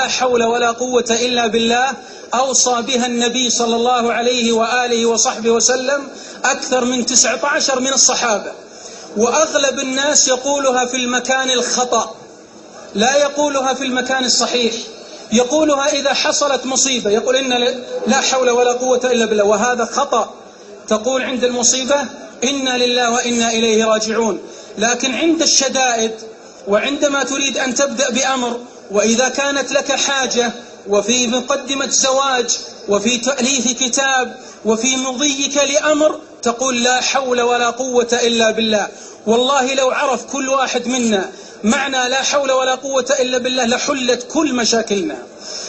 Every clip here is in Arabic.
حول ولا قوة إلا بالله أوصى بها النبي صلى الله عليه وآله وصحبه وسلم أكثر من 19 من الصحابة، وأغلب الناس يقولها في المكان الخطأ، لا يقولها في المكان الصحيح. يقولها إذا حصلت مصيبة يقول إن لا حول ولا قوة إلا بالله، وهذا خطأ. تقول عند المصيبة إنا لله وإنا إليه راجعون، لكن عند الشدائد وعندما تريد أن تبدأ بأمر، وإذا كانت لك حاجة وفي مقدمة زواج وفي تأليف كتاب وفي مضيك لأمر، تقول لا حول ولا قوة إلا بالله. والله لو عرف كل واحد منا معنى لا حول ولا قوة إلا بالله لحلت كل مشاكلنا،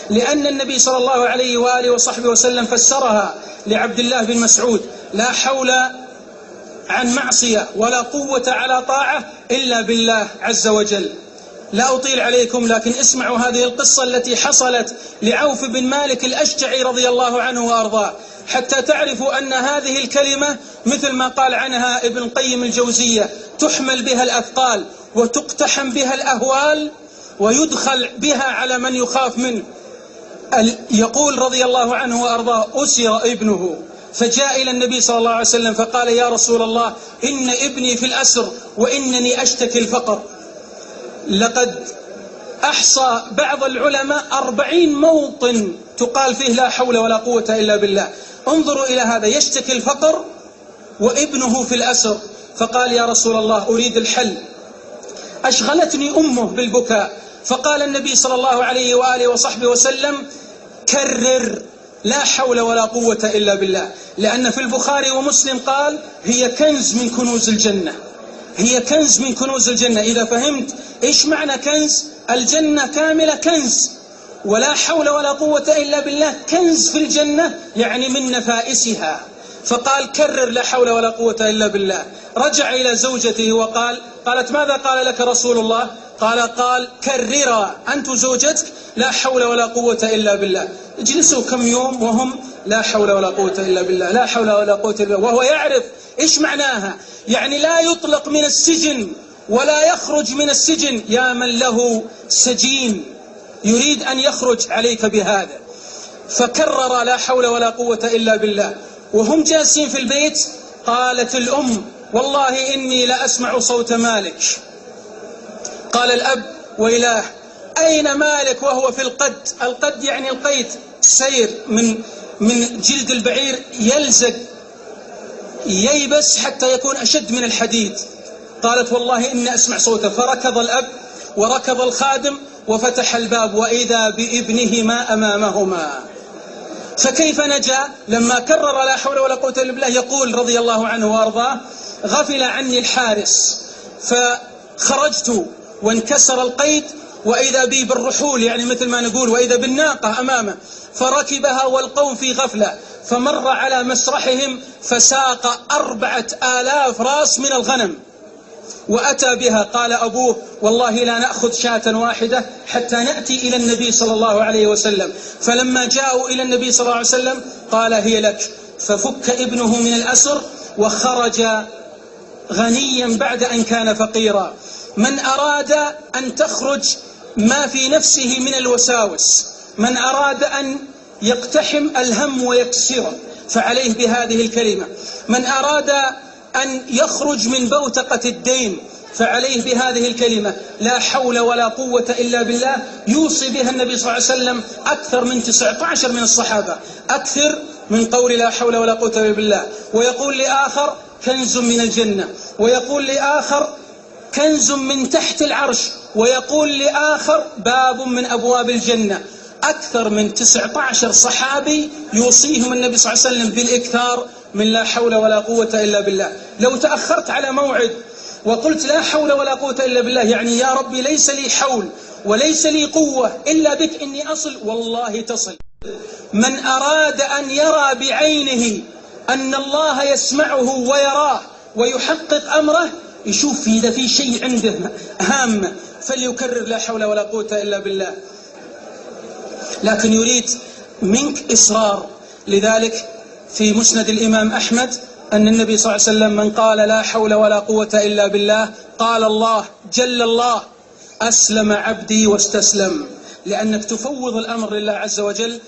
لأن النبي صلى الله عليه وآله وصحبه وسلم فسرها لعبد الله بن مسعود: لا حول عن معصية ولا قوة على طاعة إلا بالله عز وجل. لا أطيل عليكم، لكن اسمعوا هذه القصة التي حصلت لعوف بن مالك الأشجعي رضي الله عنه وأرضاه، حتى تعرفوا أن هذه الكلمة مثل ما قال عنها ابن القيم الجوزية: تحمل بها الأثقال وتقتحم بها الأهوال ويدخل بها على من يخاف منه. يقول رضي الله عنه وأرضاه: أسر ابنه فجاء إلى النبي صلى الله عليه وسلم فقال: يا رسول الله، إن ابني في الأسر وإنني أشتكي الفقر. لقد أحصى بعض العلماء 40 موطن تقال فيه لا حول ولا قوة إلا بالله. انظروا إلى هذا، يشتكي الفقر وابنه في الأسر. فقال: يا رسول الله، أريد الحل، أشغلتني أمه بالبكاء. فقال النبي صلى الله عليه وآله وصحبه وسلم: كرر لا حول ولا قوة إلا بالله، لأن في البخاري ومسلم قال: هي كنز من كنوز الجنة، هي كنز من كنوز الجنة. إذا فهمت إيش معنى كنز، الجنة كاملة كنز، ولا حول ولا قوة إلا بالله كنز في الجنة، يعني من نفائسها. فقال: كرر لا حول ولا قوة إلا بالله. رجع إلى زوجته وقال: قالت: ماذا قال لك رسول الله؟ قال: كررا أنت زوجتك لا حول ولا قوة إلا بالله. اجلسوا كم يوم وهم لا حول ولا قوة إلا بالله، لا حول ولا قوة إلا بالله، وهو يعرف إيش معناها. يعني لا يطلق من السجن ولا يخرج من السجن، يا من له سجين يريد أن يخرج عليك بهذا. فكرر لا حول ولا قوة إلا بالله. وهم جالسين في البيت قالت الأم: والله إني لأسمع صوت مالك. قال الأب: ويلاه، أين مالك وهو في القد؟ القد يعني القيد، سير من جلد البعير يلزق ييبس حتى يكون أشد من الحديد. قالت: والله إني أسمع صوته. فركض الأب وركض الخادم وفتح الباب، وإذا بابنهما أمامهما. فكيف نجا؟ لما كرر لا حول ولا قوة إلا بالله. يقول رضي الله عنه وأرضاه: غفل عني الحارس فخرجت وانكسر القيد، وإذا بي بالرحول، يعني مثل ما نقول، وإذا بالناقة أمامه، فركبها والقوم في غفلة، فمر على مسرحهم فساق 4000 راس من الغنم وأتى بها. قال أبوه: والله لا نأخذ شاة واحدة حتى نأتي إلى النبي صلى الله عليه وسلم. فلما جاءوا إلى النبي صلى الله عليه وسلم قال: هي لك. ففك ابنه من الأسر وخرج غنيا بعد أن كان فقيرا. من أراد أن تخرج ما في نفسه من الوساوس، من أراد أن يقتحم الهم ويكسره، فعليه بهذه الكلمة. من أراد أن يخرج من بوتقة الدين، فعليه بهذه الكلمة: لا حول ولا قوة إلا بالله. يوصي بها النبي صلى الله عليه وسلم أكثر من 19 من الصحابة، أكثر من قول لا حول ولا قوة إلا بالله. ويقول لآخر: كنز من الجنة، ويقول لآخر: كنز من تحت العرش، ويقول لآخر: باب من أبواب الجنة. أكثر من 19 صحابي يوصيهم النبي صلى الله عليه وسلم بالإكثار من لا حول ولا قوة إلا بالله. لو تأخرت على موعد وقلت لا حول ولا قوة إلا بالله، يعني يا ربي ليس لي حول وليس لي قوة إلا بك إني أصل، والله تصل. من أراد أن يرى بعينه أن الله يسمعه ويراه ويحقق أمره، يشوف إذا في شيء عنده هامة فليكرر لا حول ولا قوة إلا بالله. لكن يريد منك إصرار. لذلك في مسند الإمام أحمد أن النبي صلى الله عليه وسلم: من قال لا حول ولا قوة إلا بالله قال الله جل الله: أسلم عبدي واستسلم. لأنك تفوض الأمر لله عز وجل.